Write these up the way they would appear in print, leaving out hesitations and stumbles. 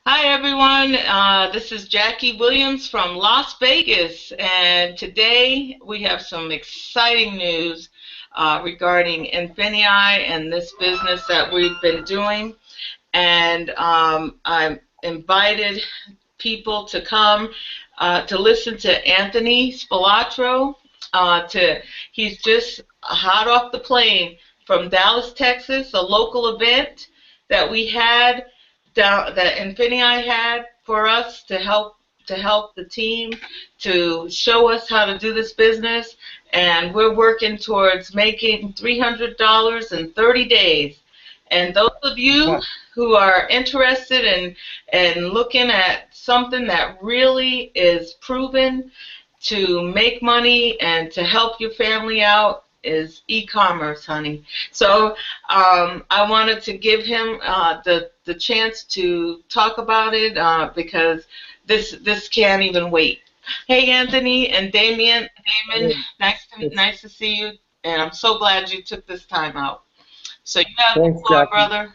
Hi everyone, this is Jackie Williams from Las Vegas, and today we have some exciting news regarding Infinii and this business that we've been doing. And I've invited people to come to listen to Anthony Spilatro. He's just hot off the plane from Dallas, Texas, a local event that we had that Infinii had for us to help the team to show us how to do this business, and we're working towards making $300 in 30 days. And those of you Wow. who are interested in looking at something that really is proven to make money and to help your family out is e-commerce, honey. So I wanted to give him the chance to talk about it because this can't even wait. Hey, Anthony and Damon, Hey, it's, nice to see you, and I'm so glad you took this time out. So you have the thanks, floor, Jackie. brother.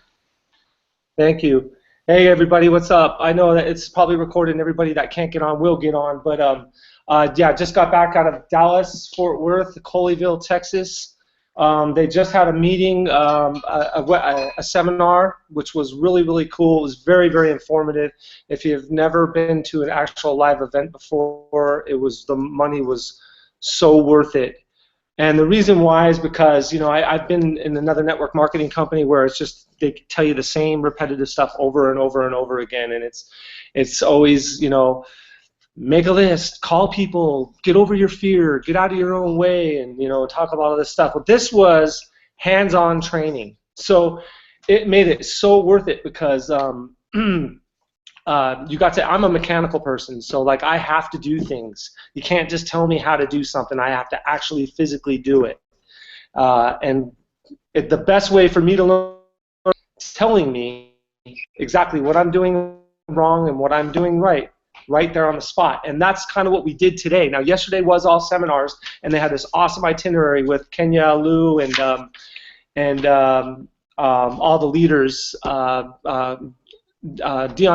Thank you. Hey, everybody, what's up? I know that it's probably recorded, and everybody that can't get on will get on. But yeah, just got back out of Dallas, Fort Worth, Colleyville, Texas. They just had a meeting, a seminar, which was really, really cool. It was very, very informative. If you've never been to an actual live event before, the money was so worth it. And the reason why is because, I've been in another network marketing company where it's just they tell you the same repetitive stuff over and over and over again, and it's always, make a list, call people, get over your fear, get out of your own way, and talk about all this stuff. But this was hands-on training, so it made it so worth it because you got to. I'm a mechanical person, so like I have to do things. You can't just tell me how to do something. I have to actually physically do it. And the best way for me to learn is telling me exactly what I'm doing wrong and what I'm doing right there on the spot. And that's kind of what we did today. Now, yesterday was all seminars, and they had this awesome itinerary with Kenya, Lou, and all the leaders. Dion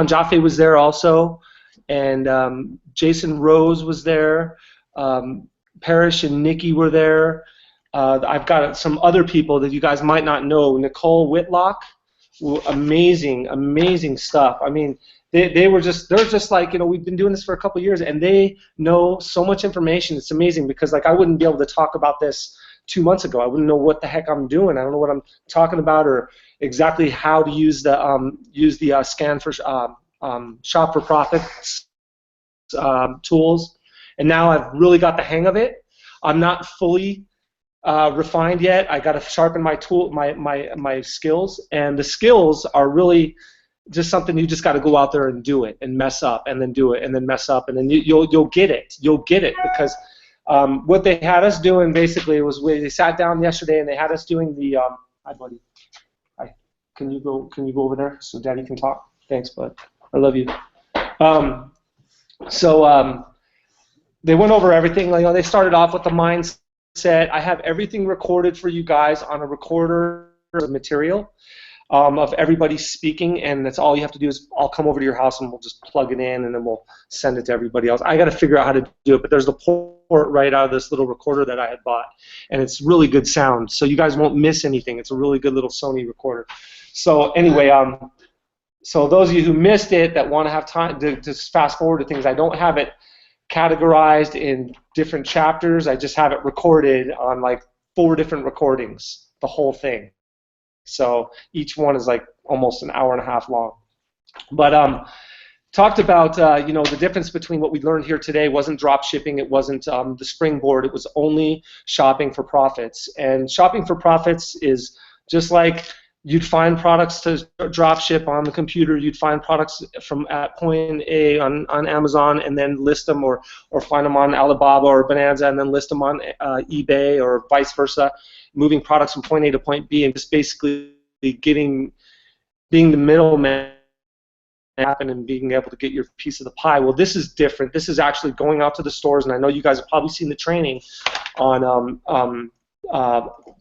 Jaffe was there also, and Jason Rose was there. Parrish and Nikki were there. I've got some other people that you guys might not know. Nicole Whitlock, amazing, amazing stuff. I mean, they're just like, we've been doing this for a couple of years, and they know so much information. It's amazing because like I wouldn't be able to talk about this 2 months ago. I wouldn't know what the heck I'm doing. I don't know what I'm talking about or exactly how to use the scan for shop for profits tools. And now I've really got the hang of it. I'm not fully refined yet. I got to sharpen my skills, and the skills are really just something you just got to go out there and do it and mess up and then do it and then mess up, and then you'll get it. You'll get it because what they had us doing basically was they sat down yesterday and they had us doing the hi buddy, hi, can you go over there so Daddy can talk? Thanks, bud. I love you. Um, so they went over everything. They started off with the mindset. I have everything recorded for you guys on a recorder of material of everybody speaking, and that's all you have to do is I'll come over to your house and we'll just plug it in, and then we'll send it to everybody else. I got to figure out how to do it, but there's the port right out of this little recorder that I had bought, and it's really good sound, so you guys won't miss anything. It's a really good little Sony recorder. So anyway, so those of you who missed it that want to have time to just fast forward to things, I don't have it categorized in different chapters. I just have it recorded on like 4 different recordings, the whole thing. So each one is like almost an hour and a half long. But talked about the difference between what we learned here today wasn't drop shipping, it wasn't the springboard, it was only shopping for profits. And shopping for profits is just like you'd find products to drop ship on the computer, you'd find products from at point A on Amazon and then list them, or find them on Alibaba or Bonanza and then list them on eBay, or vice versa, moving products from point A to point B, and just basically being the middleman happen and being able to get your piece of the pie. Well, this is different. This is actually going out to the stores, and I know you guys have probably seen the training on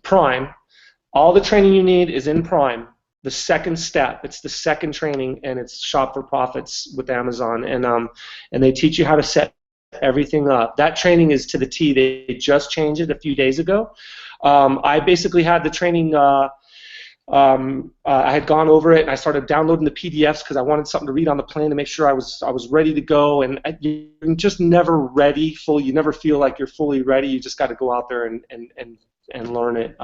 Prime. All the training you need is in Prime. the second step. It's the second training, and it's Shop for Profits with Amazon, and they teach you how to set everything up. That training is to the T. They just changed it a few days ago. I basically had the training. I had gone over it, and I started downloading the PDFs because I wanted something to read on the plane to make sure I was ready to go. And you're just never ready fully. You never feel like you're fully ready. You just got to go out there and learn it.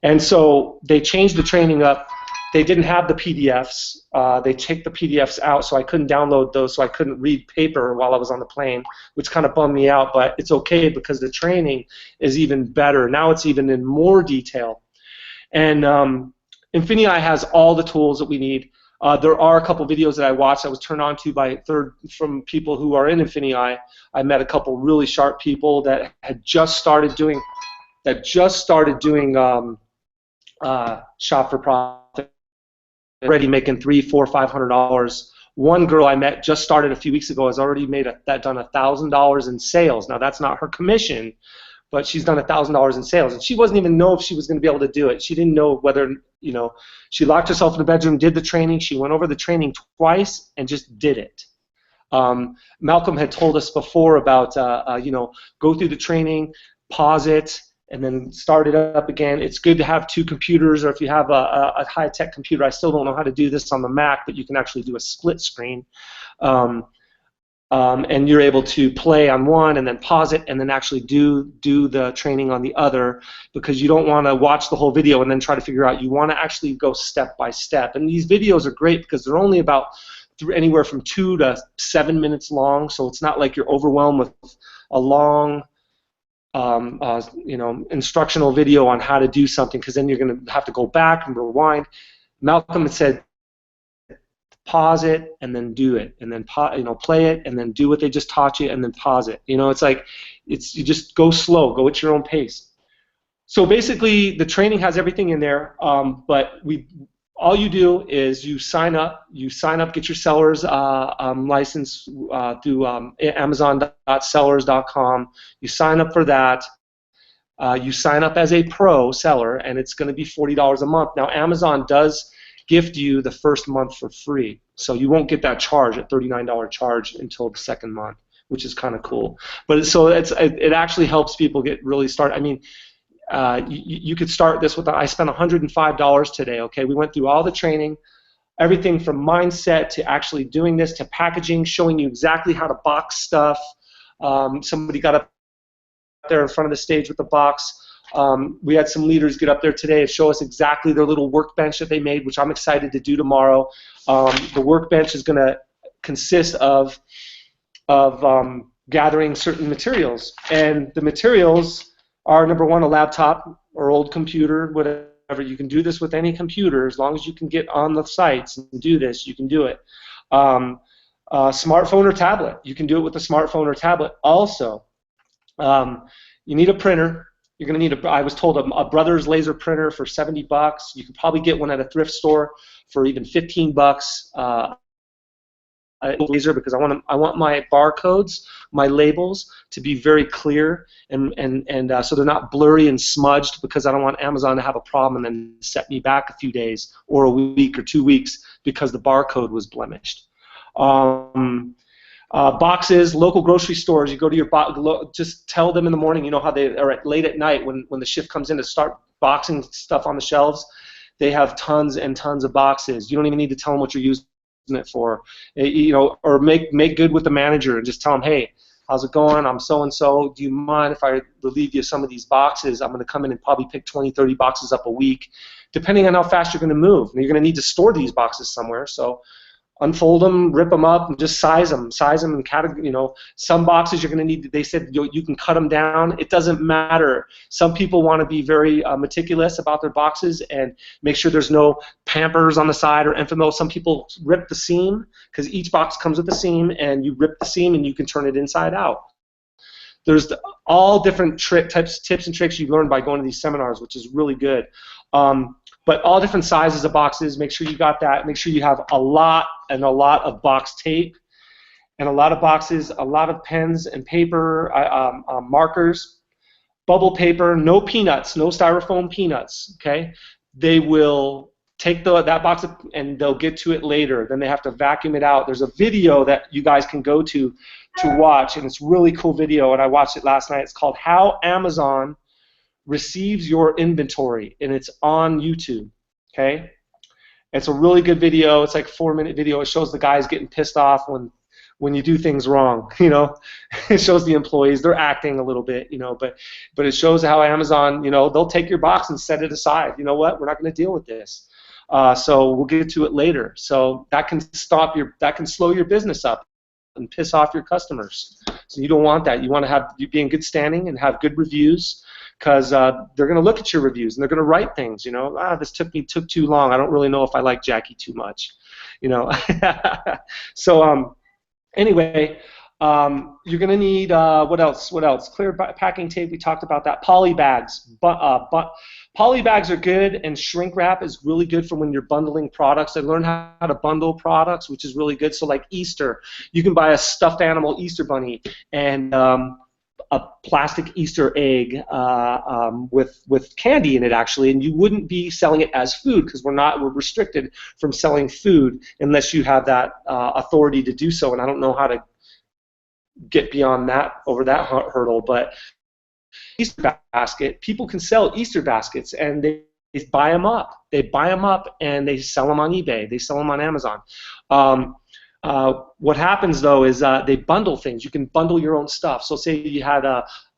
And so they changed the training up. They didn't have the PDFs. They take the PDFs out, so I couldn't download those, so I couldn't read paper while I was on the plane, which kind of bummed me out. But it's okay because the training is even better. Now it's even in more detail. And Infinii has all the tools that we need. There are a couple videos that I watched. I was turned on to from people who are in Infinii. I met a couple really sharp people that had just started doing Shop for Profit, already making $300, $400, $500. One girl I met just started a few weeks ago has already done $1,000 in sales. Now that's not her commission, but she's done $1,000 in sales, and she wasn't even know if she was going to be able to do it. She didn't know whether, she locked herself in the bedroom, did the training. She went over the training twice and just did it. Malcolm had told us before about, go through the training, pause it, and then start it up again. It's good to have two computers, or if you have a high-tech computer. I still don't know how to do this on the Mac, but you can actually do a split screen. And you're able to play on one and then pause it and then actually do the training on the other, because you don't want to watch the whole video and then try to figure out. You want to actually go step by step. And these videos are great because they're only about anywhere from 2 to 7 minutes long, so it's not like you're overwhelmed with a long instructional video on how to do something, because then you're going to have to go back and rewind. Malcolm had said, pause it and then do it, and then play it and then do what they just taught you and then pause it. It's like you just go slow, go at your own pace. So basically, the training has everything in there, but all you do is you sign up, get your seller's license through Amazon.sellers.com. You sign up for that. You sign up as a pro seller, and it's going to be $40 a month. Now, Amazon does gift you the first month for free, so you won't get that charge, at $39 charge, until the second month, which is kind of cool. But it actually helps people get really started. I mean, you could start this with, I spent $105 today. Okay, we went through all the training, everything from mindset to actually doing this to packaging, showing you exactly how to box stuff. Somebody got up there in front of the stage with the box. We had some leaders get up there today and show us exactly their little workbench that they made, which I'm excited to do tomorrow. The workbench is going to consist of gathering certain materials, and the materials are, number one, a laptop or old computer, whatever. You can do this with any computer as long as you can get on the sites and do this. You can do it. Smartphone or tablet. You can do it with a smartphone or tablet. Also, you need a printer. You're going to need I was told a Brothers laser printer for $70. You can probably get one at a thrift store for even $15. Laser, because I want my barcodes, my labels, to be very clear and so they're not blurry and smudged, because I don't want Amazon to have a problem and then set me back a few days or a week or 2 weeks because the barcode was blemished. Boxes, local grocery stores. You go to your just tell them in the morning. You know how they are late at night when the shift comes in to start boxing stuff on the shelves. They have tons and tons of boxes. You don't even need to tell them what you're using it for. Or make good with the manager and just tell them, hey, how's it going? I'm so and so. Do you mind if I relieve you of some of these boxes? I'm going to come in and probably pick 20, 30 boxes up a week, depending on how fast you're going to move. And you're going to need to store these boxes somewhere. So unfold them, rip them up, and just size them in category. Some boxes you're going to need. They said you can cut them down. It doesn't matter. Some people want to be very meticulous about their boxes and make sure there's no Pampers on the side or Enfamil. Some people rip the seam, because each box comes with a seam, and you rip the seam and you can turn it inside out. There's all different tips and tricks you learn by going to these seminars, which is really good. But all different sizes of boxes. Make sure you got that. Make sure you have a lot of box tape, and a lot of boxes, a lot of pens and paper, markers, bubble paper, no peanuts, no styrofoam peanuts. Okay, they will take that box and they'll get to it later. Then they have to vacuum it out. There's a video that you guys can go to watch, and it's a really cool video, and I watched it last night. It's called How Amazon Receives Your Inventory, and it's on YouTube. Okay? It's a really good video. It's like a 4-minute video. It shows the guys getting pissed off when you do things wrong, you know. It shows the employees, they're acting a little bit, you know, but it shows how Amazon, you know, they'll take your box and set it aside. You know what? We're not going to deal with this. So we'll get to it later. So that can slow your business up and piss off your customers. So you don't want that. You want to be in good standing and have good reviews, because they're going to look at your reviews and they're going to write things. You know, this took too long. I don't really know if I like Jackie too much. You know, so anyway. You're going to need, what else? Clear packing tape, we talked about that. Poly bags. Poly bags are good, and shrink wrap is really good for when you're bundling products. I learned how to bundle products, which is really good. So like Easter, you can buy a stuffed animal Easter bunny and a plastic Easter egg with candy in it, actually, and you wouldn't be selling it as food, because we're restricted from selling food unless you have that authority to do so, and I don't know how to get beyond that, over that hurdle. But Easter basket, people can sell Easter baskets, and they buy them up. They buy them up and they sell them on eBay. They sell them on Amazon. What happens though is they bundle things. You can bundle your own stuff. So say you had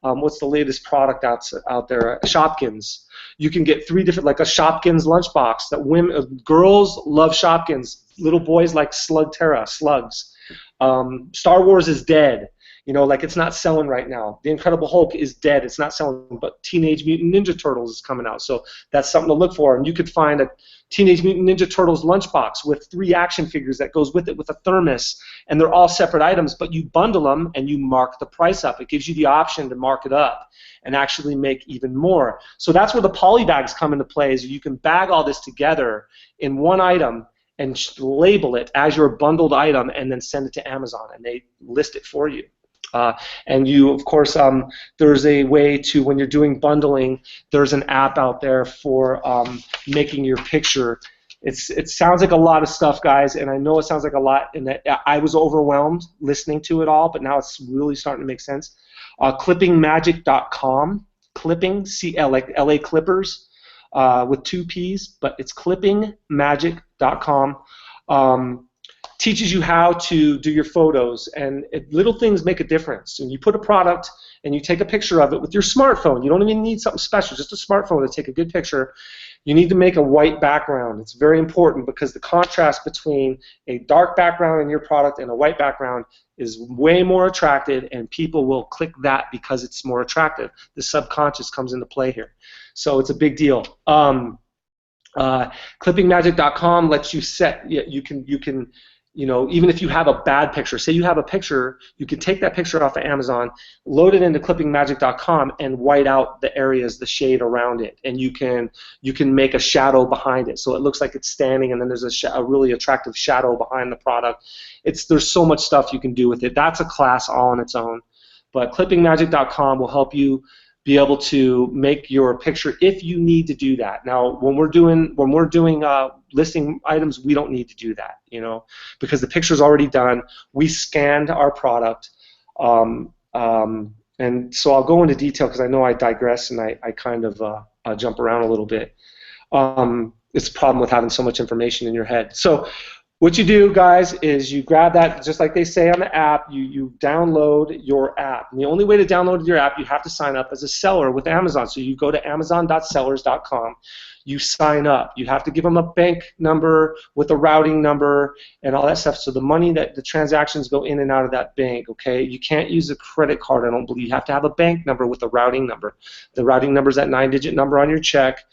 what's the latest product out there? Shopkins. You can get 3 different, like a Shopkins lunchbox. That girls love Shopkins. Little boys like Slugterra, slugs. Star Wars is dead. You know, like, it's not selling right now. The Incredible Hulk is dead. It's not selling, but Teenage Mutant Ninja Turtles is coming out. So that's something to look for. And you could find a Teenage Mutant Ninja Turtles lunchbox with 3 action figures that goes with it, with a thermos, and they're all separate items, but you bundle them and you mark the price up. It gives you the option to mark it up and actually make even more. So that's where the poly bags come into play, is you can bag all this together in one item and label it as your bundled item and then send it to Amazon, and they list it for you. And you, of course, there's a way to, when you're doing bundling, there's an app out there for making your picture. It sounds like a lot of stuff, guys, and I know it sounds like a lot, and that I was overwhelmed listening to it all, but now it's really starting to make sense. Clippingmagic.com, clipping, like LA Clippers, with 2 P's, but it's clippingmagic.com. Teaches you how to do your photos, and little things make a difference. And you put a product and you take a picture of it with your smartphone. You don't even need something special, just a smartphone to take a good picture. You need to make a white background. It's very important, because the contrast between a dark background in your product and a white background is way more attractive, and people will click that because it's more attractive. The subconscious comes into play here. So it's a big deal. Clippingmagic.com lets you set, you can you know, even if you have a bad picture, say you have a picture, you can take that picture off of Amazon, load it into clippingmagic.com, and white out the areas, the shade around it, and you can make a shadow behind it, so it looks like it's standing, and then there's a really attractive shadow behind the product. There's so much stuff you can do with it. That's a class all on its own. But clippingmagic.com will help you be able to make your picture if you need to do that. Now, when we're doing listing items, we don't need to do that, you know, because the picture's already done. We scanned our product, and so I'll go into detail because I know I digress and I kind of jump around a little bit. It's a problem with having so much information in your head. So what you do, guys, is you grab that, just like they say on the app, you download your app. And the only way to download your app, you have to sign up as a seller with Amazon. So you go to amazon.sellers.com, you sign up. You have to give them a bank number with a routing number and all that stuff. So the money, that the transactions go in and out of that bank, okay? You can't use a credit card, I don't believe. You have to have a bank number with a routing number. The routing number is that 9-digit number on your check.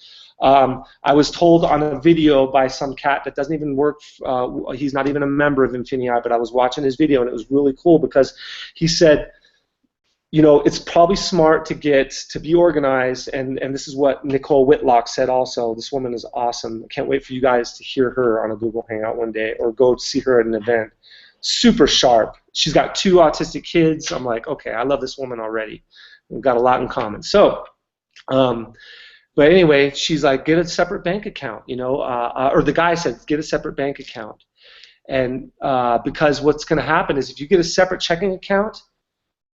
I was told on a video by some cat that doesn't even work, he's not even a member of Infinii, but I was watching his video and it was really cool because he said, you know, it's probably smart to be organized, and this is what Nicole Whitlock said also. This woman is awesome. I can't wait for you guys to hear her on a Google Hangout one day or go see her at an event. Super sharp. She's got 2 autistic kids. I'm like, okay, I love this woman already. We've got a lot in common. So, But anyway, she's like, get a separate bank account, or the guy said, get a separate bank account. And because what's going to happen is if you get a separate checking account,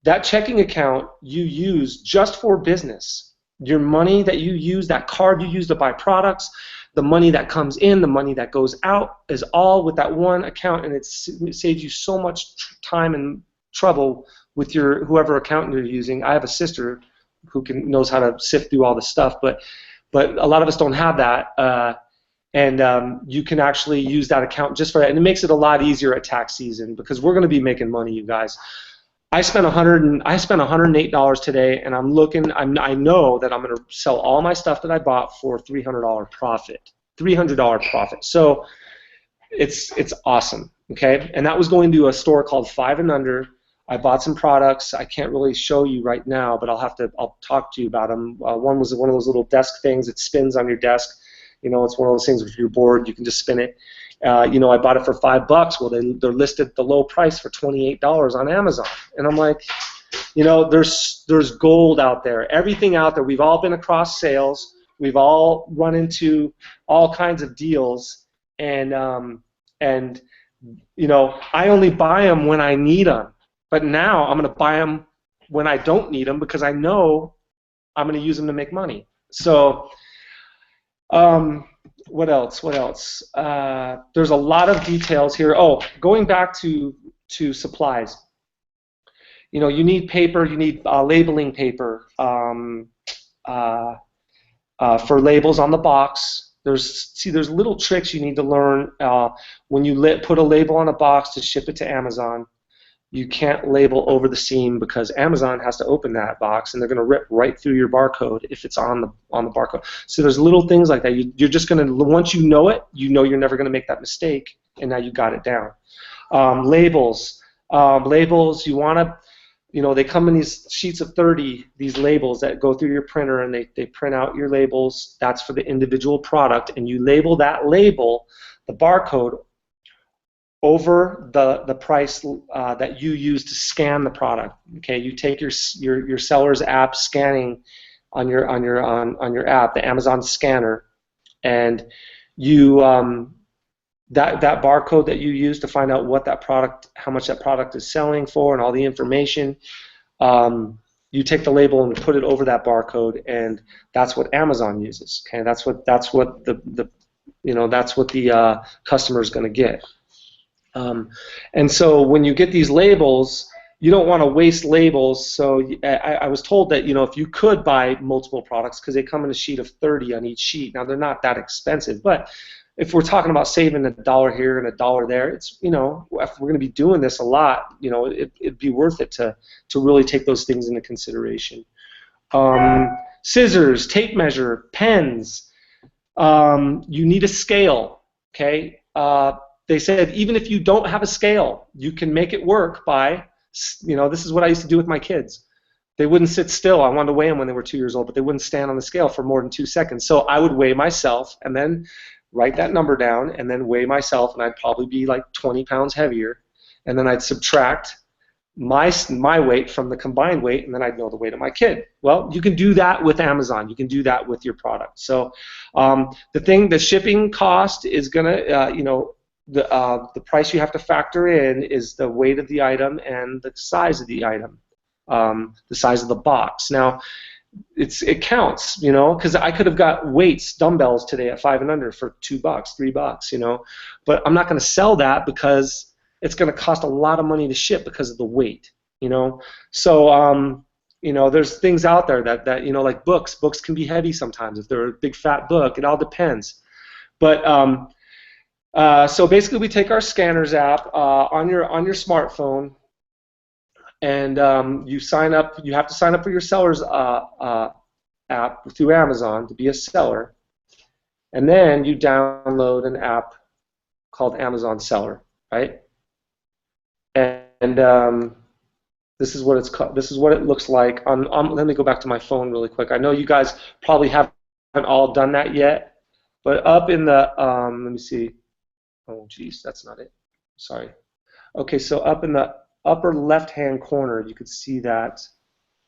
that checking account you use just for business. Your money that you use, that card you use to buy products, the money that comes in, the money that goes out is all with that one account, and it saves you so much time and trouble with your whoever accountant you're using. I have a sister who knows how to sift through all this stuff, but a lot of us don't have that. And you can actually use that account just for that, and it makes it a lot easier at tax season because we're going to be making money, you guys. I spent $108 today, and I know that I'm going to sell all my stuff that I bought for $300 profit. $300 profit. So it's awesome. Okay, and that was going to a store called Five and Under. I bought some products. I can't really show you right now, but I'll talk to you about them. One was one of those little desk things that spins on your desk. It's one of those things if you're bored, you can just spin it. I bought it for $5. Well, they're listed the low price for $28 on Amazon, and I'm like, there's gold out there, everything out there. We've all been across sales, we've all run into all kinds of deals, and I only buy them when I need them, but now I'm going to buy them when I don't need them because I know I'm going to use them to make money. So. What else? There's a lot of details here. Oh, going back to supplies. You need paper. You need labeling paper for labels on the box. There's little tricks you need to learn when you put a label on a box to ship it to Amazon. You can't label over the seam because Amazon has to open that box, and they're going to rip right through your barcode if it's on the barcode. So there's little things like that. You're just going to, once you know it, you're never going to make that mistake, and now you got it down. Labels, you want to, they come in these sheets of 30, these labels that go through your printer, and they print out your labels. That's for the individual product, and you label that label, the barcode, over the price that you use to scan the product. Okay, you take your seller's app scanning on your app, the Amazon scanner, and you that barcode that you use to find out how much that product is selling for, and all the information. You take the label and put it over that barcode, and that's what Amazon uses. Okay, that's what the customer is going to get. And so when you get these labels, you don't want to waste labels. So I was told that if you could buy multiple products, because they come in a sheet of 30 on each sheet. Now they're not that expensive, but if we're talking about saving $1 here and $1 there, it's if we're going to be doing this a lot, it'd be worth it to really take those things into consideration. Scissors, tape measure, pens. You need a scale. Okay. They said even if you don't have a scale, you can make it work by, this is what I used to do with my kids. They wouldn't sit still. I wanted to weigh them when they were 2 years old, but they wouldn't stand on the scale for more than 2 seconds. So I would weigh myself and then write that number down and then weigh myself, and I'd probably be like 20 pounds heavier. And then I'd subtract my weight from the combined weight, and then I'd know the weight of my kid. Well, you can do that with Amazon. You can do that with your product. So the shipping cost is going to, the price you have to factor in is the weight of the item and the size of the item, the size of the box. Now, it counts, because I could have got weights, dumbbells today at Five and Under for $2, $3, but I'm not going to sell that because it's going to cost a lot of money to ship because of the weight, So, there's things out there that like books. Books can be heavy sometimes if they're a big fat book. It all depends, but so basically, we take our scanners app on your smartphone, and you sign up. You have to sign up for your seller's app through Amazon to be a seller, and then you download an app called Amazon Seller, right? And this is what it's called. This is what it looks like. Let me go back to my phone really quick. I know you guys probably haven't all done that yet, but up in the let me see. Oh, geez, that's not it. Sorry. Okay, so up in the upper left-hand corner, you could see that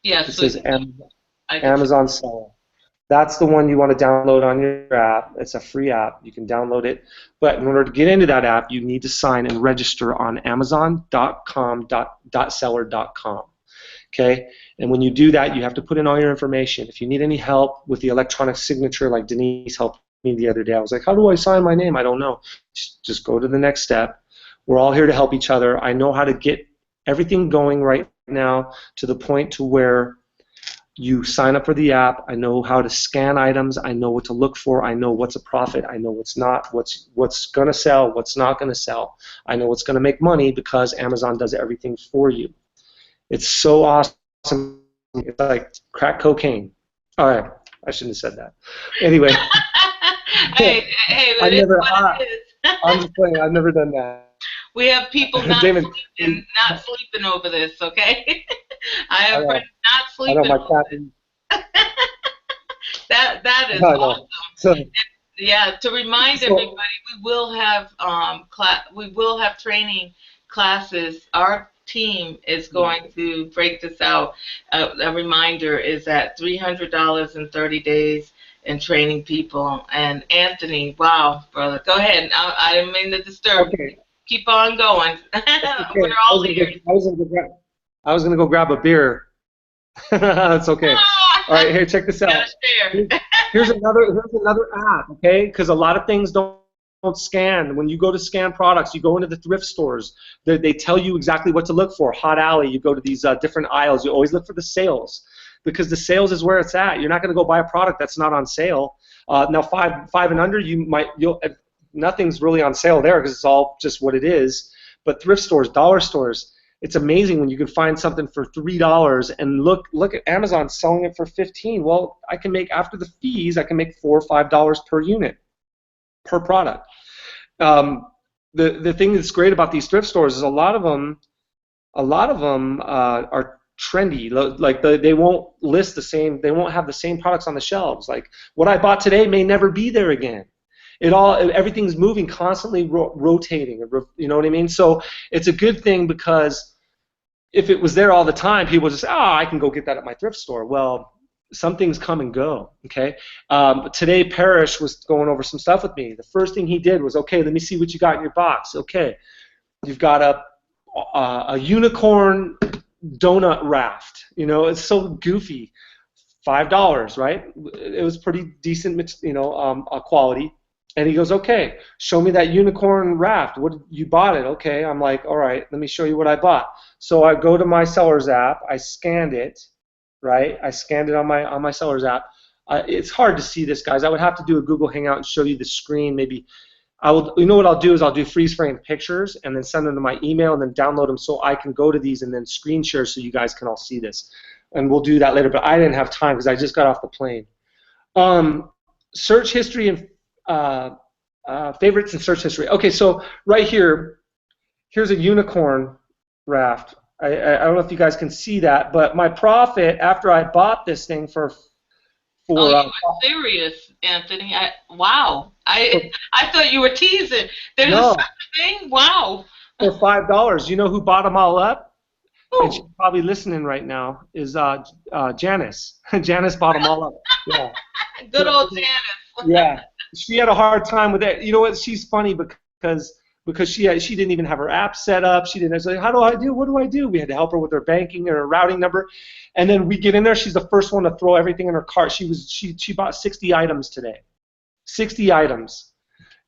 Yes, it says Amazon Seller. That's the one you want to download on your app. It's a free app. You can download it. But in order to get into that app, you need to sign and register on Amazon.com.seller.com. Okay? And when you do that, you have to put in all your information. If you need any help with the electronic signature, like Denise helped me the other day, I was like, how do I sign my name? I don't know. Just go to the next step. We're all here to help each other. I know how to get everything going right now to the point to where you sign up for the app. I know how to scan items. I know what to look for. I know what's a profit. I know what's not, what's going to sell, what's not going to sell. I know what's going to make money because Amazon does everything for you. It's so awesome. It's like crack cocaine. All right, I shouldn't have said that. Anyway, hey, I but it's never. what it is. I'm just playing. I've never done that. We have people David, not sleeping over this, okay? I I have know. friends not I know sleeping my over cat. this. That is I awesome. know. So, Yeah, to remind so everybody, we will have training classes. Our team is going to break this out. A reminder is that $300 in 30 days in training people. And Anthony, wow, brother, go ahead. I didn't mean to disturb you. okay. Keep on going. We're Okay. all here. I was gonna go grab a beer. That's okay. All right, here, check this out. Gotta share. Here's another app, okay? Because a lot of things don't scan. When you go to scan products, you go into the thrift stores. They tell you exactly what to look for. Hot Alley, you go to these different aisles. You always look for the sales because the sales is where it's at. You're not going to go buy a product that's not on sale. Now, five and under, nothing's really on sale there because it's all just what it is. But thrift stores, dollar stores, it's amazing when you can find something for $3 and look at Amazon selling it for $15. Well, I can make after the fees, I can make $4 or $5 per unit per product. The thing that's great about these thrift stores is a lot of them are trendy. Like they won't list the same. They won't have the same products on the shelves. Like what I bought today may never be there again. Everything's moving, constantly rotating. You know what I mean? So it's a good thing because if it was there all the time, people would just say, I can go get that at my thrift store. Well, some things come and go, okay? Today, Parrish was going over some stuff with me. The first thing he did was, okay, let me see what you got in your box. Okay, you've got a unicorn donut raft. You know, it's so goofy. $5, right? It was pretty decent, quality. And he goes, okay, show me that unicorn raft. What you bought it? Okay, I'm like, all right, let me show you what I bought. So I go to my seller's app. I scanned it, right? I scanned it on my seller's app. It's hard to see this, guys. I would have to do a Google Hangout and show you the screen. Maybe I will. You know what I'll do is I'll do freeze frame pictures and then send them to my email and then download them so I can go to these and then screen share so you guys can all see this. And we'll do that later. But I didn't have time because I just got off the plane. Search history and favorites and search history. Okay, so right here, here's a unicorn raft. I don't know if you guys can see that, but my profit after I bought this thing for you were serious, Anthony. Wow. I thought you were teasing. There's such a thing? Wow. For $5. You know who bought them all up? Ooh. And she's probably listening right now, is Janice. Janice bought them all up. Yeah. Good old Janice. Yeah. She had a hard time with that. You know what? She's funny because she didn't even have her app set up. She didn't say, how do I do? What do I do? We had to help her with her banking and her routing number. And then we get in there. She's the first one to throw everything in her cart. She bought 60 items today. 60 items.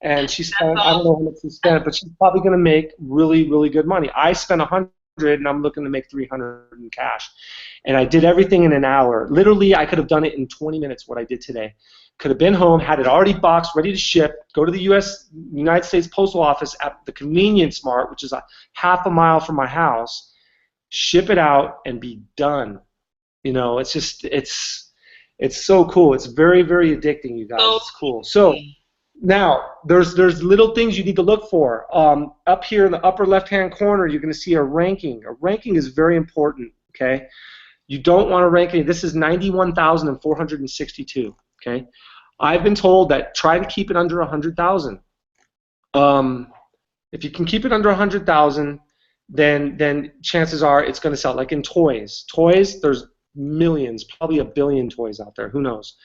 And she spent, I don't know how much she spent, but she's probably going to make really, really good money. I spent 100 and I'm looking to make 300 in cash. And I did everything in an hour. Literally, I could have done it in 20 minutes, what I did today. Could have been home, had it already boxed, ready to ship, go to the United States Postal Office at the Convenience Mart, which is a half a mile from my house, ship it out, and be done. You know, it's just, it's so cool. It's very, very addicting, you guys. It's cool. So now, there's little things you need to look for. Up here in the upper left-hand corner, you're going to see a ranking. A ranking is very important, okay? You don't want to rank any. This is 91,462, okay? I've been told that try to keep it under 100,000. If you can keep it under 100,000, then chances are it's going to sell. Like in toys. Toys, there's millions, probably a billion toys out there. Who knows?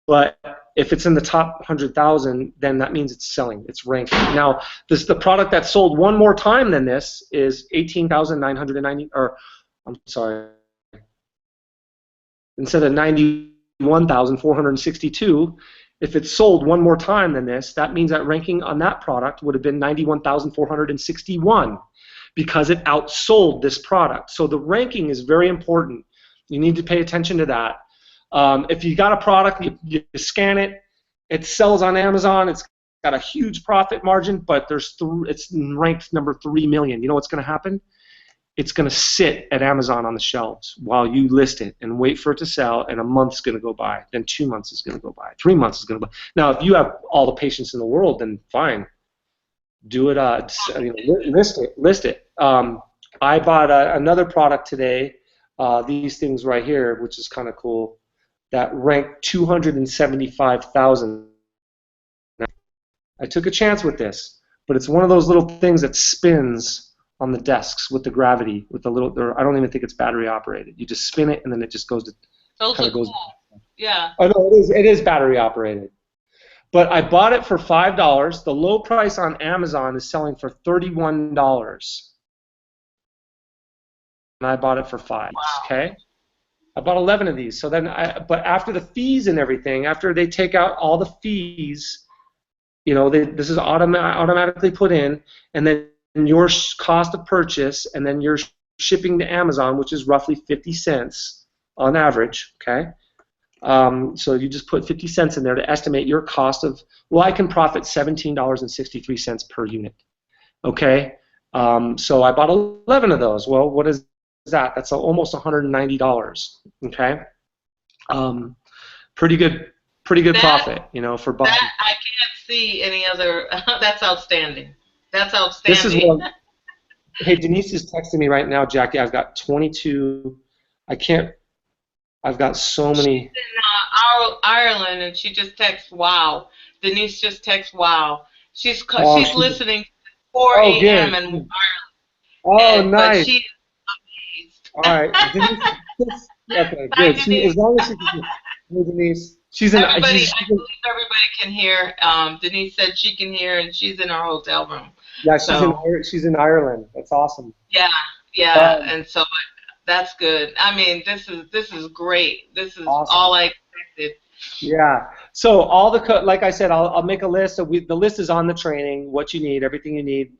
But if it's in the top 100,000, then that means it's selling. It's ranking. Now, the product that sold one more time than this is 18,990, or I'm sorry, instead of 91,462. If it sold one more time than this, that means that ranking on that product would have been 91,461 because it outsold this product. So the ranking is very important. You need to pay attention to that. If you got a product, you scan it, it sells on Amazon, it's got a huge profit margin, but it's ranked number 3 million. You know what's going to happen? It's going to sit at Amazon on the shelves while you list it and wait for it to sell, and a month's going to go by, then 2 months is going to go by, 3 months is going to go by. Now, if you have all the patience in the world, then fine. Do it, list it. I bought another product today, these things right here, which is kind of cool, that ranked 275,000. I took a chance with this, but it's one of those little things that spins on the desks with the gravity, with the little, I don't even think it's battery operated. You just spin it and then it just goes to, Those are cool. Yeah. Oh no, it is battery operated. But I bought it for $5. The low price on Amazon is selling for $31. And I bought it for $5. Wow. Okay? I bought 11 of these. So then but after the fees and everything, after they take out all the fees, you know, this is automatically put in, and then your cost of purchase, and then your shipping to Amazon, which is roughly 50 cents on average, okay? So you just put 50 cents in there to estimate your cost of, well, I can profit $17.63 per unit, okay? So I bought 11 of those. Well, what is that? That's almost $190, okay? Pretty good profit, you know, for buying. That I can't see any other. That's outstanding. That's outstanding. This is what. Hey, Denise is texting me right now, Jackie. I've got 22. I've got so many. She's in Ireland, and she just texts, "Wow." Denise just texts, "Wow." She's listening to 4 a.m. in Ireland. Oh, nice. But she's amazed. All right, Denise. Okay, good. As long as she can. Hey, Denise. I believe everybody can hear. Denise said she can hear, and she's in our hotel room. Yeah, she's in Ireland. That's awesome. Yeah, and so that's good. I mean, this is great. This is awesome. All I expected. Yeah. So like I said, I'll make a list. So the list is on the training. What you need, everything you need.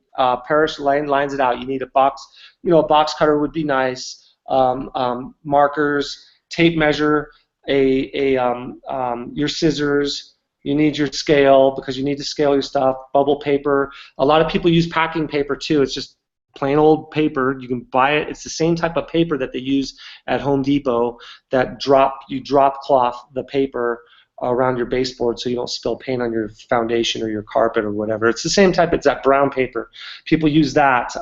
Parrish lines it out. You need a box. You know, a box cutter would be nice. Markers, tape measure. Your scissors, you need your scale because you need to scale your stuff, bubble paper. A lot of people use packing paper too. It's just plain old paper. You can buy it. It's the same type of paper that they use at Home Depot that you drop cloth the paper around your baseboard so you don't spill paint on your foundation or your carpet or whatever. It's the same type. It's that brown paper. People use that.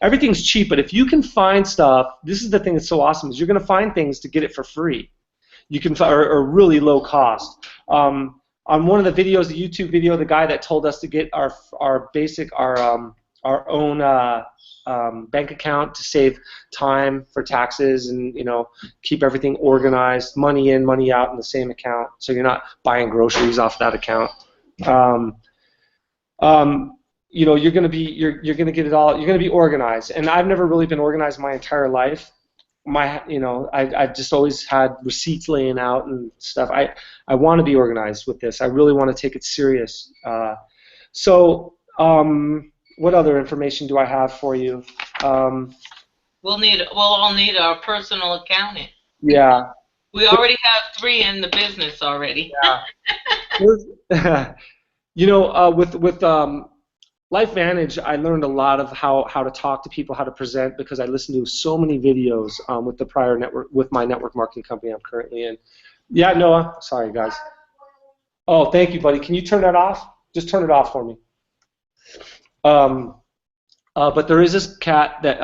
Everything's cheap, but if you can find stuff, this is the thing that's so awesome, is you're going to find things to get it for free. You can, or really low cost. On one of the videos, the YouTube video, the guy that told us to get our own bank account to save time for taxes and, you know, keep everything organized, money in, money out in the same account, so you're not buying groceries off that account. You know, you're gonna get it all. You're gonna be organized, and I've never really been organized my entire life. I've just always had receipts laying out and stuff. I want to be organized with this. I really want to take it serious. What other information do I have for you? We'll all need our personal accountant. Yeah. We already have 3 in the business already. Yeah. You know, with LifeVantage, I learned a lot of how to talk to people, how to present, because I listened to so many videos with my network marketing company I'm currently in. Yeah, Noah. Sorry, guys. Oh, thank you, buddy. Can you turn that off? Just turn it off for me. But there is this cat that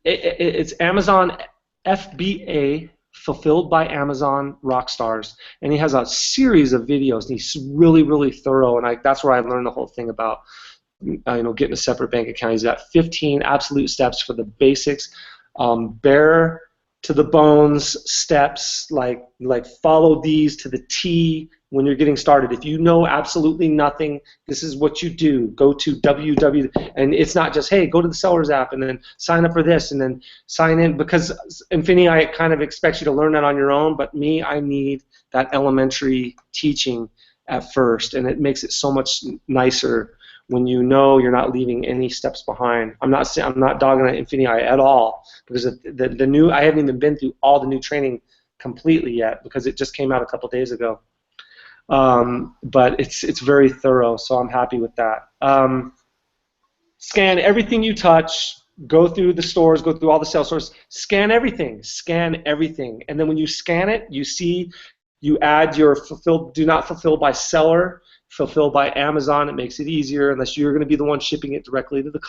it's Amazon FBA, Fulfilled by Amazon Rockstars, and he has a series of videos, and he's really, really thorough, and that's where I learned the whole thing about getting a separate bank account. He's got 15 absolute steps for the basics, bare to the bones steps, like follow these to the T when you're getting started. If you know absolutely nothing, this is what you do. Go to www, and it's not just, hey, go to the Sellers app and then sign up for this and then sign in, because Infinii kind of expects you to learn that on your own, but me, I need that elementary teaching at first, and it makes it so much nicer when you know you're not leaving any steps behind. I'm not dogging on Infinii at all, because the new, I haven't even been through all the new training completely yet because it just came out a couple days ago. But it's very thorough, so I'm happy with that. Scan everything you touch. Go through the stores, go through all the sales stores, scan everything, and then when you scan it, you see, you add your fulfilled, do not fulfill by seller, fulfill by Amazon. It makes it easier unless you're going to be the one shipping it directly to the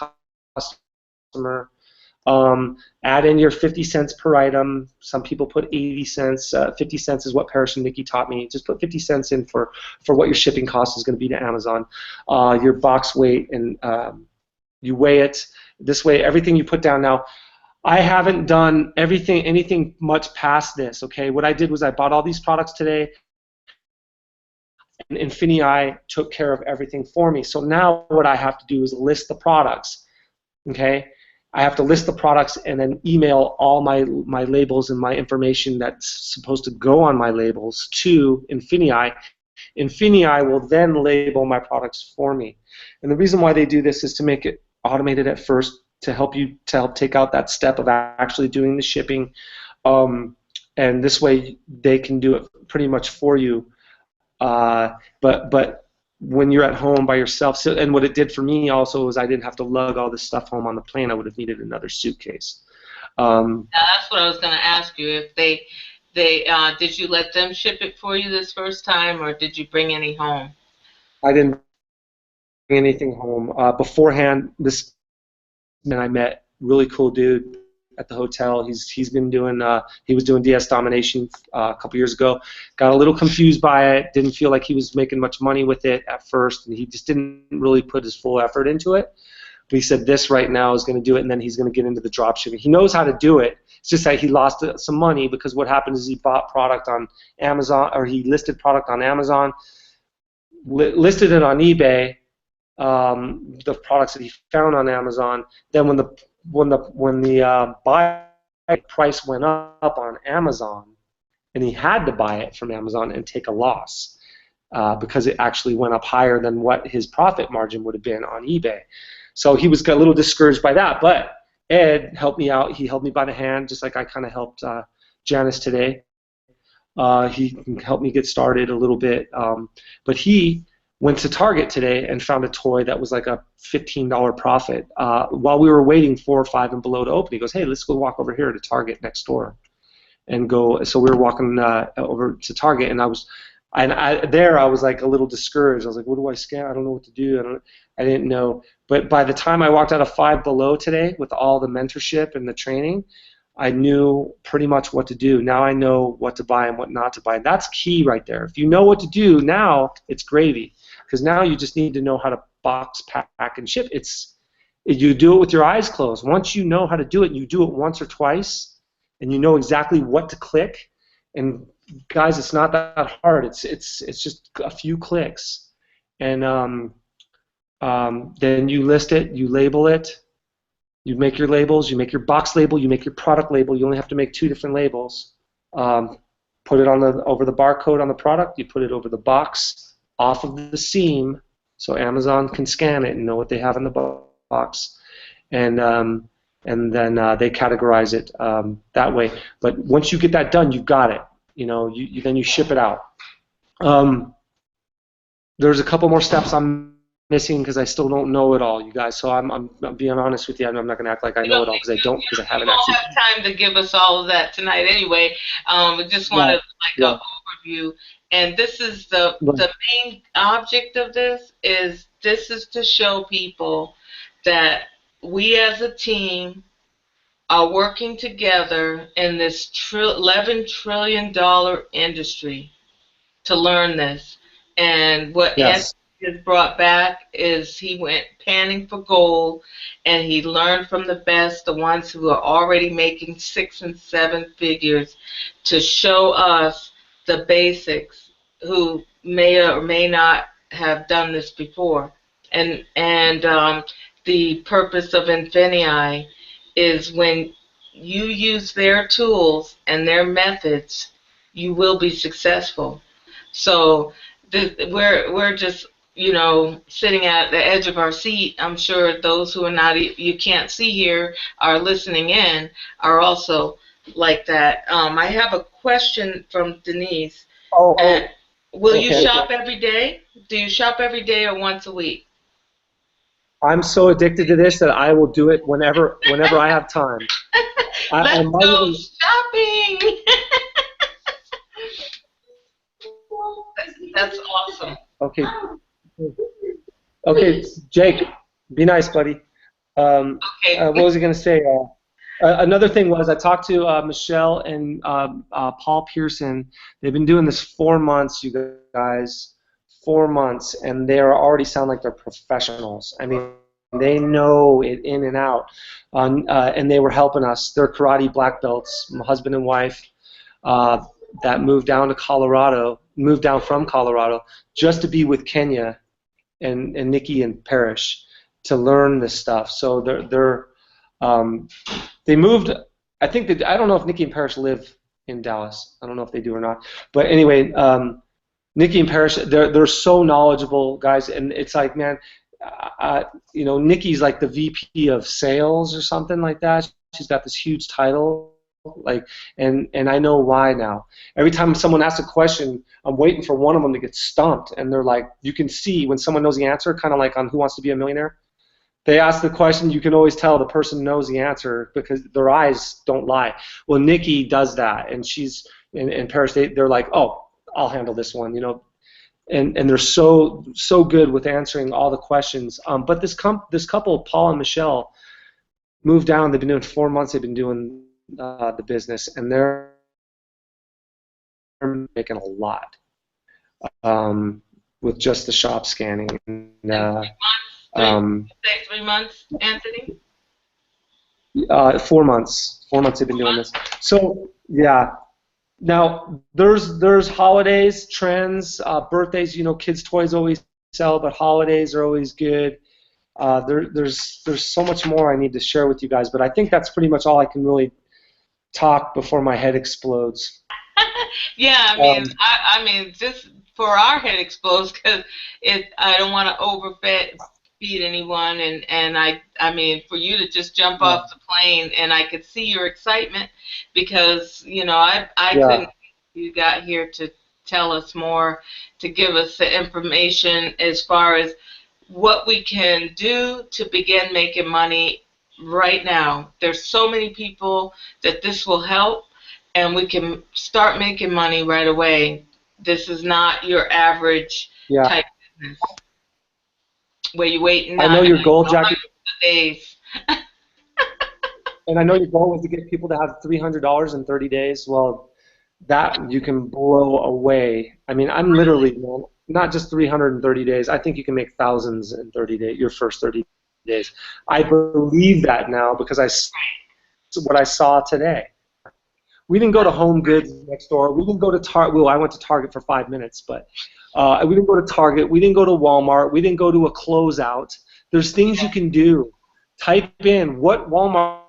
customer. Add in your 50 cents per item. Some people put 80 cents. 50 cents is what Parrish and Nikki taught me. Just put 50 cents in for what your shipping cost is going to be to Amazon. Your box weight, and you weigh it. This way, everything you put down. Now, I haven't done anything much past this, okay? What I did was I bought all these products today, and Infinii took care of everything for me. So now what I have to do is list the products, okay? I have to list the products and then email all my labels and my information that's supposed to go on my labels to Infinii. Infinii will then label my products for me. And the reason why they do this is to make it automated at first, to help take out that step of actually doing the shipping, and this way they can do it pretty much for you. But when you're at home by yourself, and what it did for me also was I didn't have to lug all this stuff home on the plane. I would have needed another suitcase. Now, that's what I was going to ask you. If they did you let them ship it for you this first time, or did you bring any home? I didn't bring anything home. Beforehand, this man I met, really cool dude at the hotel. He was doing DS Domination a couple years ago. Got a little confused by it. Didn't feel like he was making much money with it at first, and he just didn't really put his full effort into it. But he said this right now is going to do it, and then he's going to get into the drop shipping. He knows how to do it. It's just that he lost some money, because what happened is he bought product on Amazon, or he listed product on Amazon, listed it on eBay, the products that he found on Amazon. Then when the buy price went up on Amazon, and he had to buy it from Amazon and take a loss, because it actually went up higher than what his profit margin would have been on eBay. So he was a little discouraged by that. But Ed helped me out. He held me by the hand, just like I kind of helped Janice today. He helped me get started a little bit. But he went to Target today and found a toy that was like a $15 profit. While we were waiting 4 or 5 and below to open, he goes, "Hey, let's go walk over here to Target next door," and go. So we were walking over to Target, and I was like a little discouraged. I was like, "What do I scan? I don't know what to do. I didn't know." But by the time I walked out of 5 Below today with all the mentorship and the training, I knew pretty much what to do. Now I know what to buy and what not to buy. That's key right there. If you know what to do, now it's gravy. Because now you just need to know how to box, pack, and ship. You do it with your eyes closed. Once you know how to do it, you do it once or twice, and you know exactly what to click. And guys, it's not that hard. It's just a few clicks, and then you list it, you label it, you make your labels, you make your box label, you make your product label. You only have to make 2 different labels. Put it over the barcode on the product. You put it over the box, off of the seam, so Amazon can scan it and know what they have in the box, and then they categorize it that way. But once you get that done, you've got it. Then you ship it out. There's a couple more steps I'm missing because I still don't know it all, you guys. So I'm being honest with you. I'm not going to act like I know it all, because I don't, because I haven't actually. You won't have time to give us all of that tonight anyway. We just wanted an overview. And this is the main object of this is to show people that we as a team are working together in this $11 trillion industry to learn this. And what Ed is brought back is he went panning for gold, and he learned from the best, the ones who are already making six and seven figures, to show us the basics who may or may not have done this before. And the purpose of Infinii is when you use their tools and their methods, you will be successful. So we're just sitting at the edge of our seat. I'm sure those who are not you can't see here are listening in are also like that. I have a question from Denise. Oh, And will you okay. shop every day? Do you shop every day or once a week? I'm so addicted to this that I will do it whenever I have time. I Let's might go even. shopping. That's awesome. Okay. Okay, Jake, be nice, buddy. What Okay. was I going to say? Another thing was I talked to Michelle and Paul Pearson. They've been doing this 4 months, you guys, 4 months, and they are already sound like they're professionals. I mean, they know it in and out, and they were helping us. They're karate black belts, my husband and wife, that moved down from Colorado, just to be with Kenya and Nikki and Parrish to learn this stuff. So they moved. I think that I don't know if Nikki and Parrish live in Dallas. I don't know if they do or not. But anyway, Nikki and Parrish, they're so knowledgeable guys, and it's like, man, Nikki's like the VP of sales or something like that. She's got this huge title. Like, and I know why now. Every time someone asks a question, I'm waiting for one of them to get stumped, and they're like, you can see when someone knows the answer, kind of like on Who Wants to Be a Millionaire. They ask the question, you can always tell the person knows the answer because their eyes don't lie. Well, Nikki does that, and and Paris, they're like, oh, I'll handle this one, and they're so good with answering all the questions. But this couple, Paul and Michelle, moved down. They've been doing 4 months. They've been doing the business, and they're making a lot with just the shop scanning. And, And 3 months, say 3 months, Anthony? 4 months. 4 months they've been doing this. So yeah. Now there's holidays, trends, birthdays. Kids' toys always sell, but holidays are always good. There's so much more I need to share with you guys, but I think that's pretty much all I can really talk before my head explodes. Yeah, Um, I mean, just for our head explodes, because I don't want to feed anyone, and I mean, for you to just jump yeah, off the plane, and I could see your excitement, because I couldn't. yeah, You got here to tell us more, to give us the information as far as what we can do to begin making money right now. There's so many people that this will help, and we can start making money right away. This is not your average yeah. type business where you wait I know your goal, Jackie, hundreds of days. and I know your goal was to get people to have $300 in 30 days. Well, that you can blow away. I mean, I'm literally, not just 330 days. I think you can make thousands in 30 days, your first 30 days. I believe that now because what I saw today. We didn't go to Home Goods next door. We didn't go to Target. Well, I went to Target for 5 minutes, but we didn't go to Target. We didn't go to Walmart. We didn't go to a closeout. There's things you can do. Type in what Walmart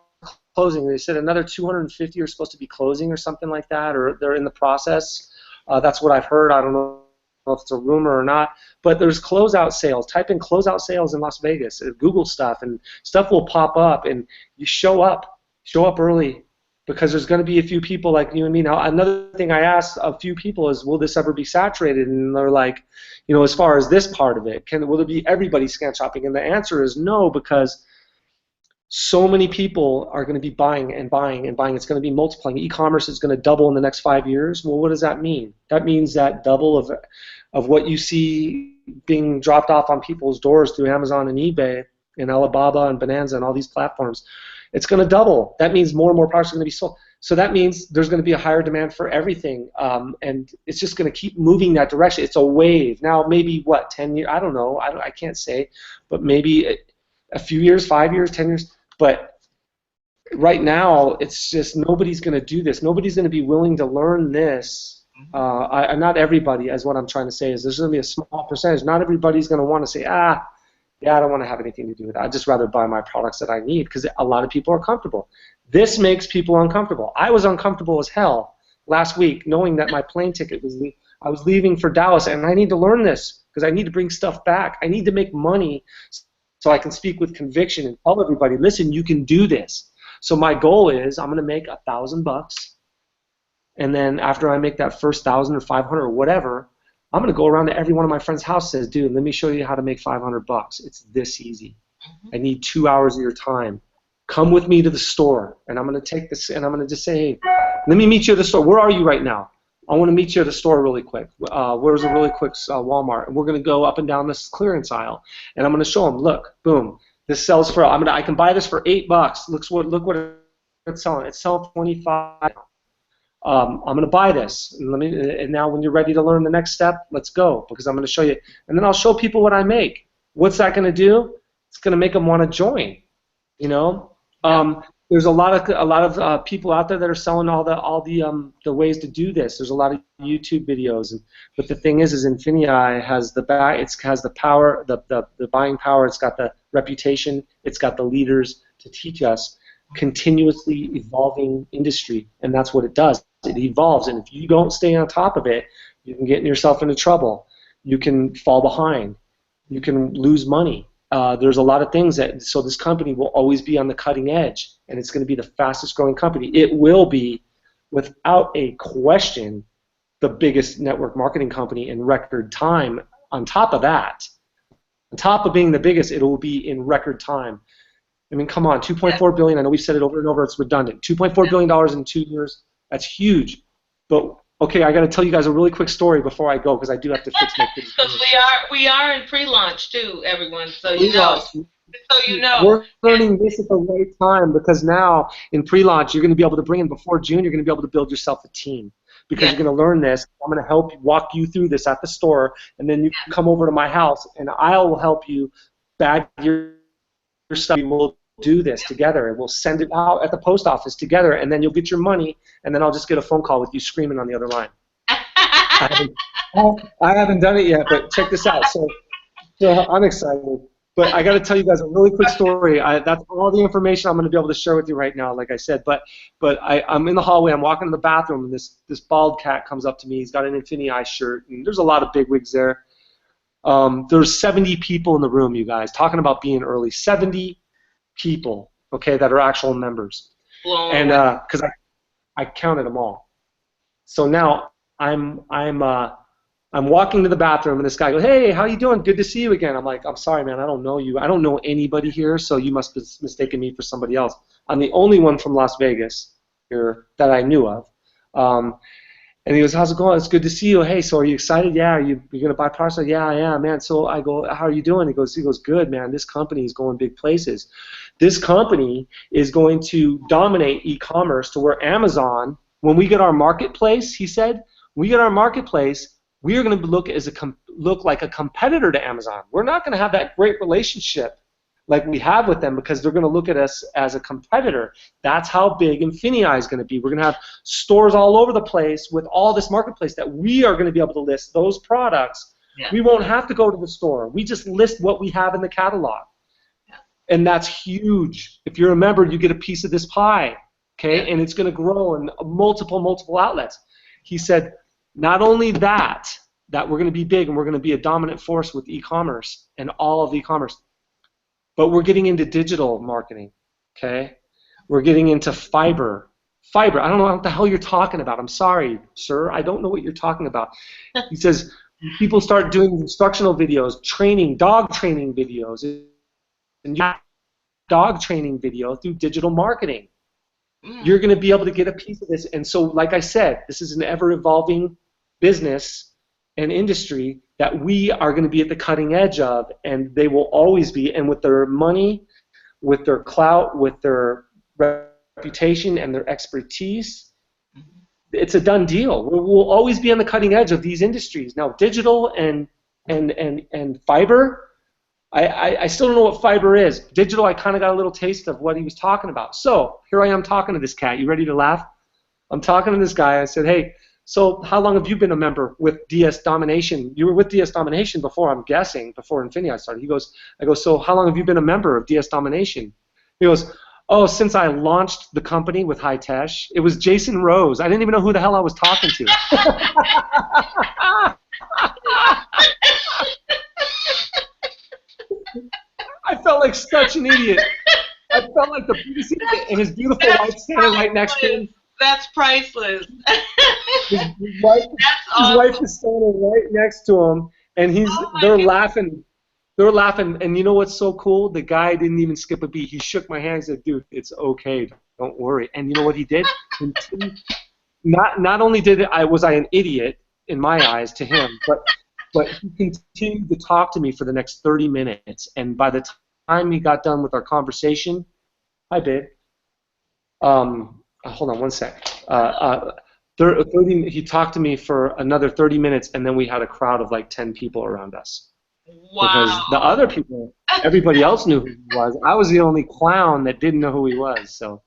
closing. They said another 250 are supposed to be closing or something like that, or they're in the process. That's what I've heard. I don't know if it's a rumor or not, but there's closeout sales. Type in closeout sales in Las Vegas. Google stuff, and stuff will pop up, and you show up. Show up early, because there's going to be a few people like you and me. Now, another thing I asked a few people is, will this ever be saturated? And they're like, as far as this part of it, will it be everybody scan shopping? And the answer is no, because so many people are going to be buying and buying and buying. It's going to be multiplying. E-commerce is going to double in the next 5 years. Well, what does that mean? That means that double of what you see being dropped off on people's doors through Amazon and eBay and Alibaba and Bonanza and all these platforms, it's going to double. That means more and more products are going to be sold. So that means there's going to be a higher demand for everything, and it's just going to keep moving that direction. It's a wave. Now, maybe, what, 10 years? I don't know. I can't say, but maybe a few years, 5 years, 10 years. But right now, it's just nobody's going to do this. Nobody's going to be willing to learn this. Not everybody, as what I'm trying to say, is there's going to be a small percentage. Not everybody's going to want to say, yeah, I don't want to have anything to do with that. I'd just rather buy my products that I need, because a lot of people are comfortable. This makes people uncomfortable. I was uncomfortable as hell last week knowing that my plane ticket was I was leaving for Dallas, and I need to learn this because I need to bring stuff back. I need to make money so I can speak with conviction and tell everybody, listen, you can do this. So my goal is I'm going to make $1,000, and then after I make that first 1,000 or 500 or whatever, I'm going to go around to every one of my friends' house and says, dude, let me show you how to make $500. It's this easy. I need 2 hours of your time. Come with me to the store, and I'm going to take this, and I'm going to just say, hey, let me meet you at the store. Where are you right now? I want to meet you at the store really quick. Where's a really quick Walmart? And we're going to go up and down this clearance aisle, and I'm going to show them, look, boom, this sells for, I can buy this for $8. Look what it's selling. It's selling 25. I'm going to buy this, and now when you're ready to learn the next step, let's go, because I'm going to show you, and then I'll show people what I make. What's that going to do? It's going to make them want to join. You know, there's a lot of people out there that are selling all the ways to do this. There's a lot of YouTube videos, but the thing is Infinii has the power, the buying power. It's got the reputation. It's got the leaders to teach us continuously evolving industry, and that's what it does. It evolves, and if you don't stay on top of it, you can get yourself into trouble. You can fall behind. You can lose money. There's a lot of things so this company will always be on the cutting edge, and it's going to be the fastest growing company. It will be, without a question, the biggest network marketing company in record time. On top of that, on top of being the biggest, it will be in record time. I mean, come on, $2.4 billion. I know we've said it over and over. It's redundant. $2.4 billion in 2 years. That's huge. But okay, I got to tell you guys a really quick story before I go, because I do have to fix my kids. Because we are in pre-launch too, everyone. So you know. We're learning this at the right time, because now in pre-launch you're going to be able to bring in, before June, you're going to be able to build yourself a team, because you're going to learn this. I'm going to help walk you through this at the store, and then you can come over to my house, and I will help you bag your stuff. We'll do this together, and we'll send it out at the post office together, and then you'll get your money, and then I'll just get a phone call with you screaming on the other line. I haven't done it yet, but check this out. So I'm excited. But I got to tell you guys a really quick story. That's all the information I'm going to be able to share with you right now, like I said. But I'm in the hallway. I'm walking to the bathroom, and this bald cat cocomes up to me. He's got an Infinii shirt, and there's a lot of bigwigs there. There's 70 people in the room, you guys, talking about being early. 70 people, okay, that are actual members. And because I counted them all. So now I'm walking to the bathroom, and this guy goes, hey, how you doing? Good to see you again. I'm like, I'm sorry, man, I don't know you. I don't know anybody here, so you must be mistaken me for somebody else. I'm the only one from Las Vegas here that I knew of. And he goes, how's it going? It's good to see you. Hey, so are you excited? Yeah, you're going to buy products? Yeah, I am, man. So I go, how are you doing? He goes, good, man. This company is going big places. This company is going to dominate e-commerce to where Amazon, when we get our marketplace, he said, we get our marketplace, we are going to look like a competitor to Amazon. We're not going to have that great relationship like we have with them, because they're going to look at us as a competitor. That's how big Infinii is going to be. We're going to have stores all over the place with all this marketplace that we are going to be able to list those products. Yeah. We won't have to go to the store. We just list what we have in the catalog. Yeah. And that's huge. If you're a member, you get a piece of this pie, okay? Yeah. And it's going to grow in multiple outlets. He said, not only that we're going to be big and we're going to be a dominant force with e-commerce and all of e-commerce, but we're getting into digital marketing, okay? We're getting into fiber. I don't know what the hell you're talking about. I'm sorry, sir. I don't know what you're talking about. He says people start doing instructional videos, dog training videos, and dog training video through digital marketing. You're going to be able to get a piece of this. And so, like I said, this is an ever-evolving business and industry that we are going to be at the cutting edge of, and they will always be. And with their money, with their clout, with their reputation and their expertise, it's a done deal. We'll always be on the cutting edge of these industries. Now, digital and fiber, I still don't know what fiber is. Digital, I kind of got a little taste of what he was talking about. So here I am talking to this cat. You ready to laugh? I'm talking to this guy. I said, hey, so how long have you been a member with DS Domination? You were with DS Domination before, I'm guessing, before Infinii started. I go, so how long have you been a member of DS Domination? He goes, oh, since I launched the company with Hitesh. It was Jason Rose. I didn't even know who the hell I was talking to. I felt like such an idiot. I felt like the biggest idiot, and his beautiful wife standing right next to him. That's priceless. His wife is standing right next to him, and they're laughing. They're laughing, and you know what's so cool? The guy didn't even skip a beat. He shook my hand and said, dude, it's okay. Don't worry. And you know what he did? Not only was I an idiot in my eyes to him, but he continued to talk to me for the next 30 minutes. And by the time he got done with our conversation, hi, babe. Hold on one sec. 30, he talked to me for another 30 minutes, and then we had a crowd of like 10 people around us. Wow. Because the other people, everybody else knew who he was. I was the only clown that didn't know who he was. So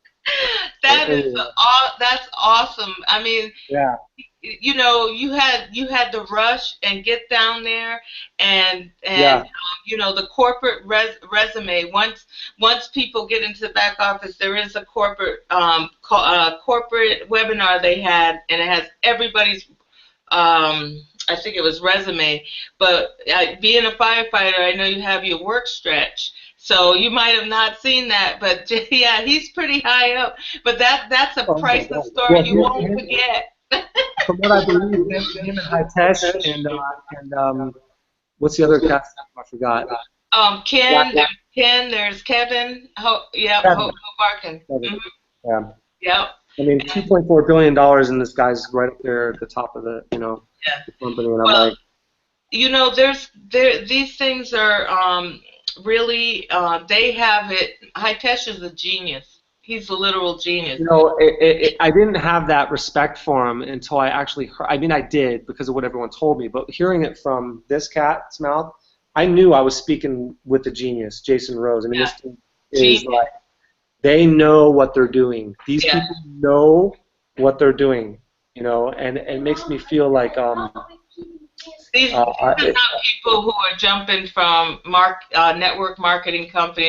that's awesome. I mean, yeah. You know, you had to rush and get down there, and yeah. You know, the corporate resume. Once people get into the back office, there is a corporate corporate webinar they had, and it has everybody's. I think it was resume, but being a firefighter, I know you have your work stretch, so you might have not seen that, but yeah, he's pretty high up. But that's a priceless story you won't forget. From what I believe, him and Hitesh and what's the other cast? I forgot. Ken, there's Ken, there's Kevin. Kevin. Barkin. Mm-hmm. Yeah. Yep. I mean, $2.4 billion, and this guy's right up there at the top of the, the company, and I'm like, you know, these things are really, they have it. Hitesh is a genius. He's a literal genius. You know, I didn't have that respect for him until I actually heard. I mean, I did because of what everyone told me, but hearing it from this cat's mouth, I knew I was speaking with the genius, Jason Rose. I mean, this team is like, they know what they're doing. These people know what they're doing, you know, and it makes me feel like these are not people who are jumping from network marketing company,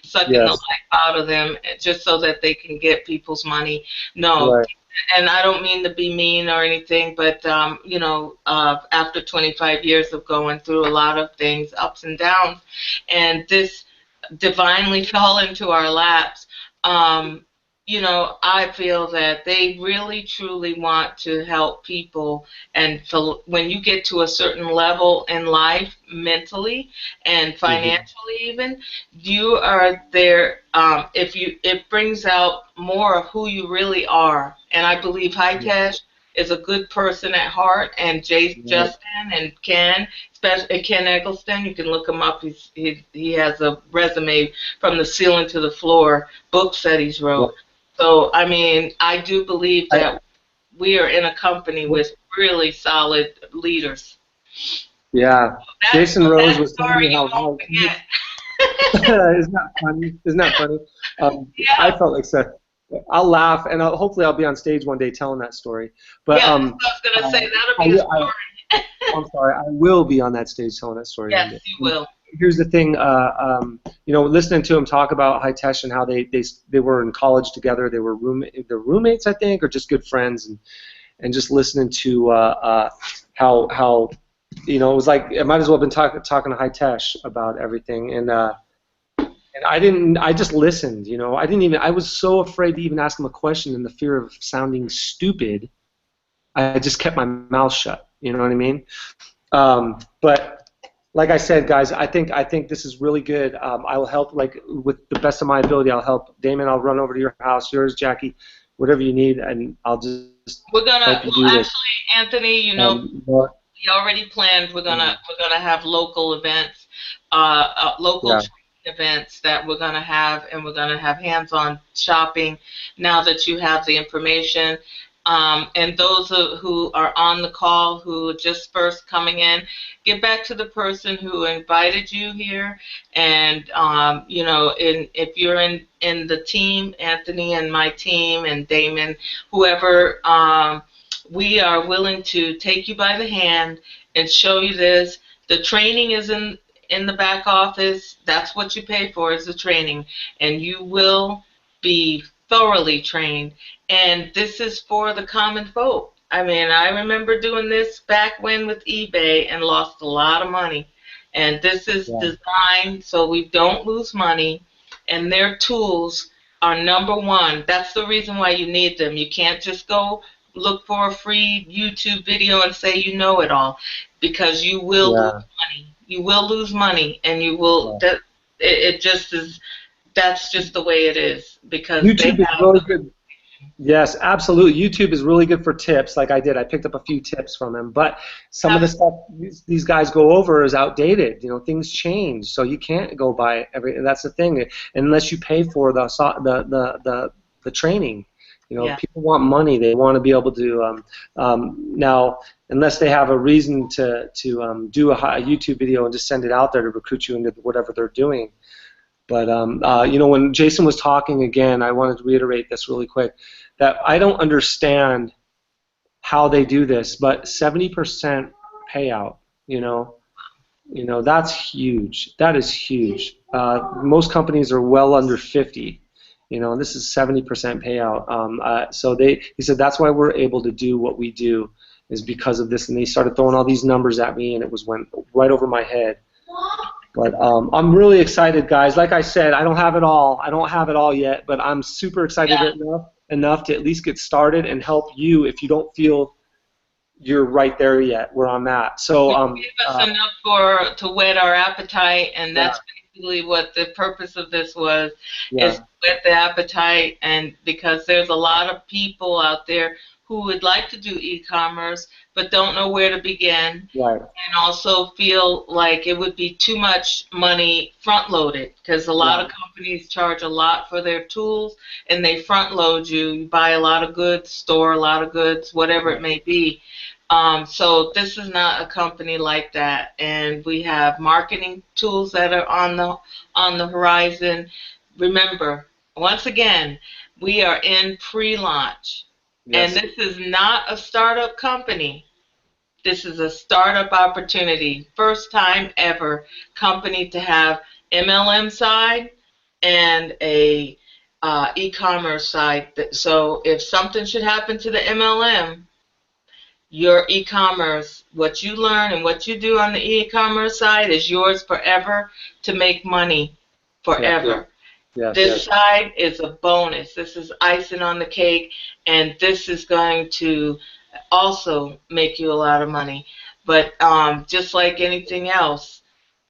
sucking the life out of them just so that they can get people's money. No. Right. And I don't mean to be mean or anything, but you know, after 25 years of going through a lot of things, ups and downs, and this divinely fell into our laps. You know, I feel that they really truly want to help people, and when you get to a certain level in life, mentally and financially, even, you are there. It brings out more of who you really are, and I believe Hitesh is a good person at heart, and Justin and Ken, especially Ken Eggleston, you can look him up. He has a resume from the ceiling to the floor, books that he's wrote. So, I mean, I do believe that we are in a company with really solid leaders. Yeah. So Jason Rose was telling me how Isn't that funny? Isn't that funny? I felt like so. I'll laugh, and hopefully I'll be on stage one day telling that story. But I was going to say, that'll be a story. I'm sorry, I will be on that stage telling that story. Yes, you will. Here's the thing, you know, listening to him talk about Hitesh and how they were in college together, they were roommates, I think, or just good friends, and just listening to how you know, it was like I might as well have been talking to Hitesh about everything, and I just listened, you know. I was so afraid to even ask him a question in the fear of sounding stupid. I just kept my mouth shut, you know what I mean? But like I said, guys, I think this is really good. I will help, like, with the best of my ability. I'll help. Damon, I'll run over to your house, yours, Jackie, whatever you need, and I'll just help you do this. Anthony, you know, we already planned. We're gonna have local events, local training events that we're going to have, and we're going to have hands-on shopping now that you have the information. And those who are on the call, who are just first coming in, get back to the person who invited you here. And, if you're in the team, Anthony and my team and Damon, whoever, we are willing to take you by the hand and show you this. The training is in the back office. That's what you pay for, is the training, and you will be thoroughly trained. And this is for the common folk. I mean, I remember doing this back when with eBay and lost a lot of money. And this is designed so we don't lose money. And their tools are number one. That's the reason why you need them. You can't just go look for a free YouTube video and say you know it all, because you will lose money. You will lose money, and you will. It just is. That's just the way it is, because YouTube is really good. Yes, absolutely. YouTube is really good for tips, like I did. I picked up a few tips from him, but some of the stuff these guys go over is outdated. You know, things change, so you can't go by every. That's the thing, unless you pay for the training. You know, people want money. They want to be able to now, unless they have a reason to do a YouTube video and just send it out there to recruit you into whatever they're doing. But when Jason was talking again, I wanted to reiterate this really quick, that I don't understand how they do this, but 70% payout, that's huge. That is huge. Most companies are well under 50. This is 70% payout. So he said that's why we're able to do what we do, is because of this. And they started throwing all these numbers at me, and it went right over my head. But I'm really excited, guys. Like I said, I don't have it all. I don't have it all yet, but I'm super excited enough to at least get started and help you if you don't feel you're right there yet where I'm at. So give us enough to whet our appetite, and that's basically what the purpose of this was, is to whet the appetite. And because there's a lot of people out there who would like to do e-commerce but don't know where to begin, and also feel like it would be too much money front-loaded, because a lot of companies charge a lot for their tools, and they front-load you. You buy a lot of goods, store a lot of goods, whatever it may be. So this is not a company like that, and we have marketing tools that are on the horizon. Remember, once again, we are in pre-launch. And this is not a startup company. This is a startup opportunity. First time ever company to have MLM side and a e-commerce side. So if something should happen to the MLM, your e-commerce, what you learn and what you do on the e-commerce side is yours forever to make money forever. This side is a bonus. This is icing on the cake, and this is going to also make you a lot of money. But just like anything else,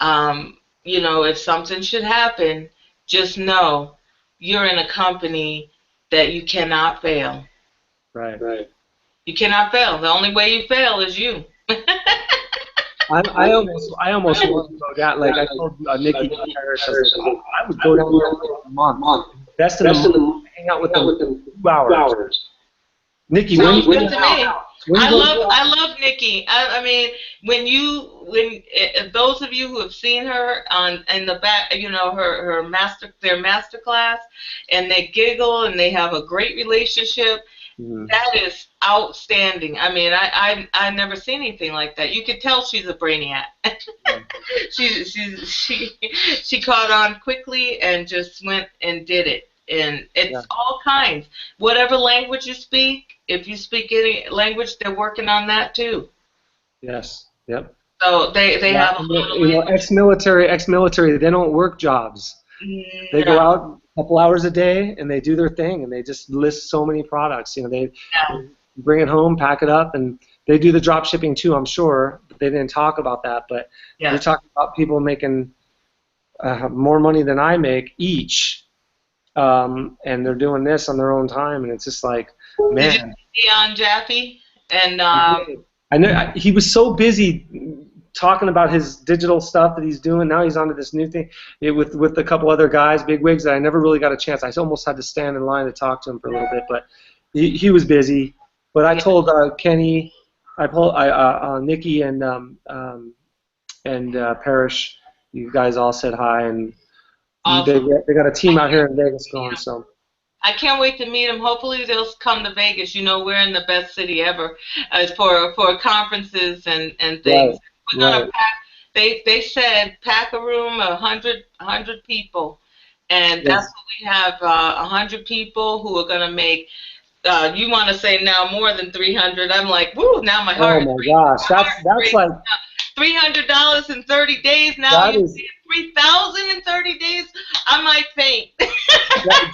if something should happen, just know you're in a company that you cannot fail. Right. You cannot fail. The only way you fail is you. I almost want to go down. Like I told Nikki Harris, I would go down there for a month. Best in the month, hang out with them 2 hours. Nikki, sounds good to me. I love Nikki. I mean, when those of you who have seen her in the back, their master class, and they giggle and they have a great relationship. That is outstanding. I mean, I've never seen anything like that. You could tell she's a brainiac. She caught on quickly and just went and did it. And it's all kinds. Whatever language you speak, if you speak any language, they're working on that too. Yes. Yep. So they have a lot of ex-military, they don't work jobs. They go out a couple hours a day and they do their thing, and they just list so many products. They bring it home, pack it up, and they do the drop shipping too, I'm sure. But they didn't talk about that. But we're talking about people making more money than I make each, and they're doing this on their own time, and it's just like, man. Did you see on Jaffe? And I know he was so busy talking about his digital stuff that he's doing. Now he's onto this new thing with a couple other guys, big wigs, that I never really got a chance. I almost had to stand in line to talk to him for a little bit, but he was busy. But I told Kenny, Nikki and Parrish, you guys all said hi, and Awesome. they got a team out here in Vegas going. So I can't wait to meet them. Hopefully they'll come to Vegas. You know, we're in the best city ever for conferences and things. right, We're gonna right. pack. They said pack a room, 100 people, and that's Yes. what we have. 100 people who are gonna make. You want to say now more than 300? I'm like, woo! Now my Oh heart is my racing. gosh, My heart is that's racing. like $300 in 30 days. Now that you're is. saying 3,000 in 30 days. I might faint.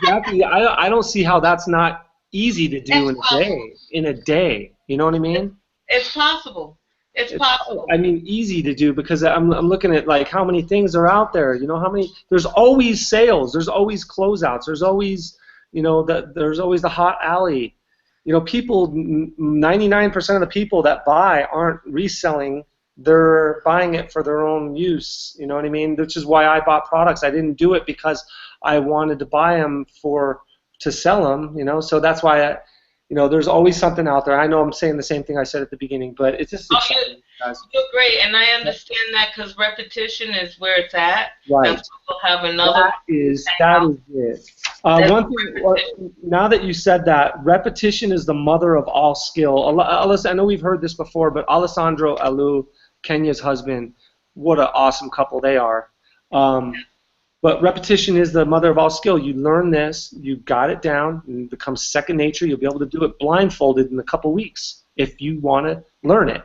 Jackie, I don't see how that's not easy to do It's in a possible. day. In a day, you know what I mean? It's possible. It's possible. I mean, easy to do because I'm looking at like how many things are out there. You know how many? There's always sales. There's always closeouts. There's always, there's always the hot alley. You know, people, 99% of the people that buy aren't reselling. They're buying it for their own use. You know what I mean? Which is why I bought products. I didn't do it because I wanted to buy them to sell them. You know, so that's why there's always something out there. I know I'm saying the same thing I said at the beginning, but it's just Oh, exciting, guys. you're great, and I understand that because repetition is where it's at. Right. That's why we'll have another That is hangout. it. That's One thing, repetition. now that you said that, repetition is the mother of all skill. I know we've heard this before, but Alessandro Alou, Kenya's husband, what an awesome couple they are. But repetition is the mother of all skill. You learn this, you got it down, and it becomes second nature. You'll be able to do it blindfolded in a couple weeks if you want to learn it.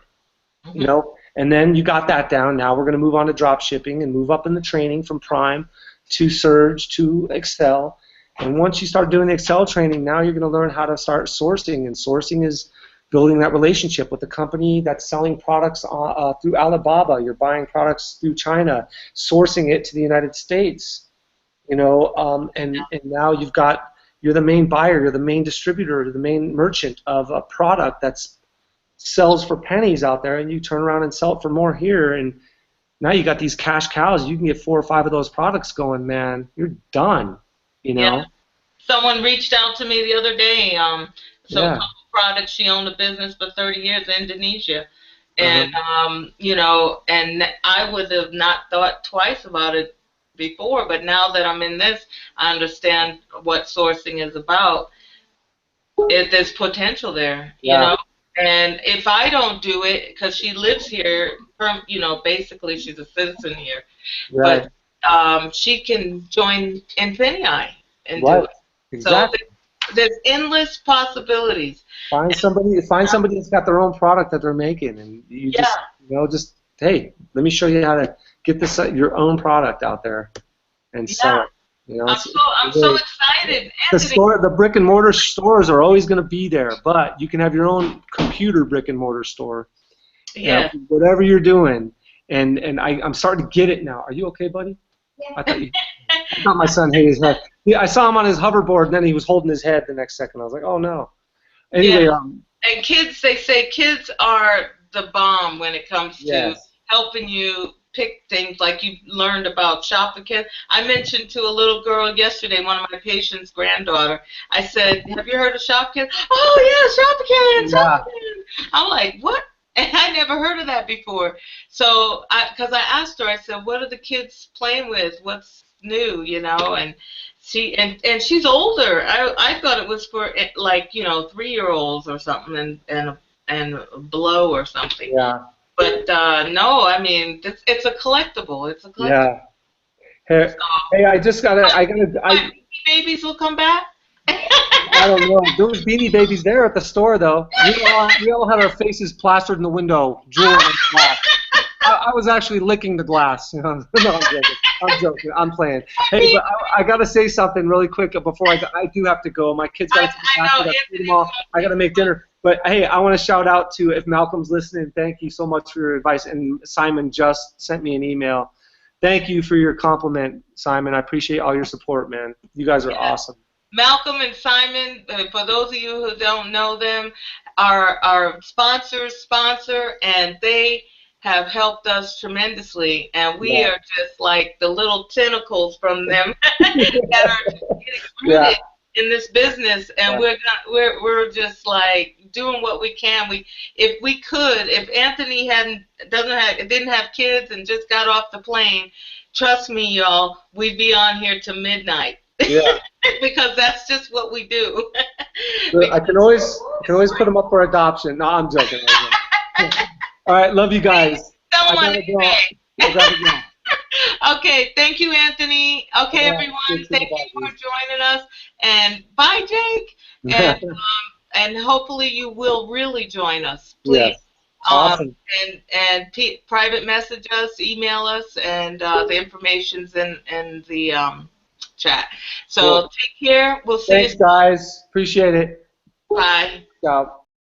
You know, and then you got that down. Now we're going to move on to drop shipping and move up in the training from Prime to Surge to Excel. And once you start doing the Excel training, now you're going to learn how to start sourcing. And sourcing is building that relationship with the company that's selling products through Alibaba. You're buying products through China, sourcing it to the United States. And now you're the main buyer, you're the main distributor, you're the main merchant of a product that's sells for pennies out there, and you turn around and sell it for more here, and now you got these cash cows. You can get 4 or 5 of those products going, man. You're done. Yeah. Someone reached out to me the other day. Some Yeah. couple products. She owned a business for 30 years in Indonesia. Uh-huh. And, and I would have not thought twice about it before, but now that I'm in this, I understand what sourcing is about. There's potential there, Yeah. And if I don't do it, because she lives here, basically she's a citizen here, Right. but she can join Infinii and do Right. it. So Exactly. there's endless possibilities. Find somebody that's got their own product that they're making, and you just hey, let me show you how to get your own product out there and sell it. I'm so excited. Anthony, The brick and mortar stores are always going to be there, but you can have your own computer brick and mortar store. yeah. Whatever you're doing, and I'm starting to get it now. Are you okay, buddy? Yeah. I thought my son hit his head. Yeah, I saw him on his hoverboard, and then he was holding his head the next second. I was like, oh no. Anyway, and kids, they say kids are the bomb when it comes to helping you pick things like you learned about Shopify. I mentioned to a little girl yesterday, one of my patients' granddaughter, I said, have you heard of Shopify? Oh, yeah, Shopify. I'm like, what? And I never heard of that before. So, because I asked her, I said, what are the kids playing with? What's new, And she's older. I thought it was for 3-year-olds or something and below or something. Yeah. But no, I mean it's a collectible. It's a collectible. Yeah. Hey, I babies will come back. I don't know. There was Beanie Babies there at the store, though. We all had our faces plastered in the window, drooling on the glass. I was actually licking the glass. No, I'm joking. I'm playing. Hey, but I got to say something really quick before I do have to go. My kids got to take them. I got to make dinner. But hey, I want to shout out to, if Malcolm's listening, thank you so much for your advice. And Simon just sent me an email. Thank you for your compliment, Simon. I appreciate all your support, man. You guys are awesome. Malcolm and Simon, for those of you who don't know them, are our sponsor, and they have helped us tremendously, and we Yeah. are just like the little tentacles from them that are just getting Yeah. rooted in this business, and Yeah. we're just like doing what we can. If we could, if Anthony didn't have kids and just got off the plane, trust me, y'all, we'd be on here to midnight. Yeah. Because that's just what we do. I can always put them up for adoption. No, I'm joking. All right, love you guys. Sell I them on gotta go. I eBay. gotta go. Okay, thank you, Anthony. Okay, Yeah, everyone, good seeing thank the you for buddies. joining us, and bye, Jake. And hopefully you will really join us, please. Yes. Um, Awesome. private message us, email us, and the information's in the chat. So Cool. take care. We'll see you. Thanks, guys. Appreciate it. Bye. Ciao.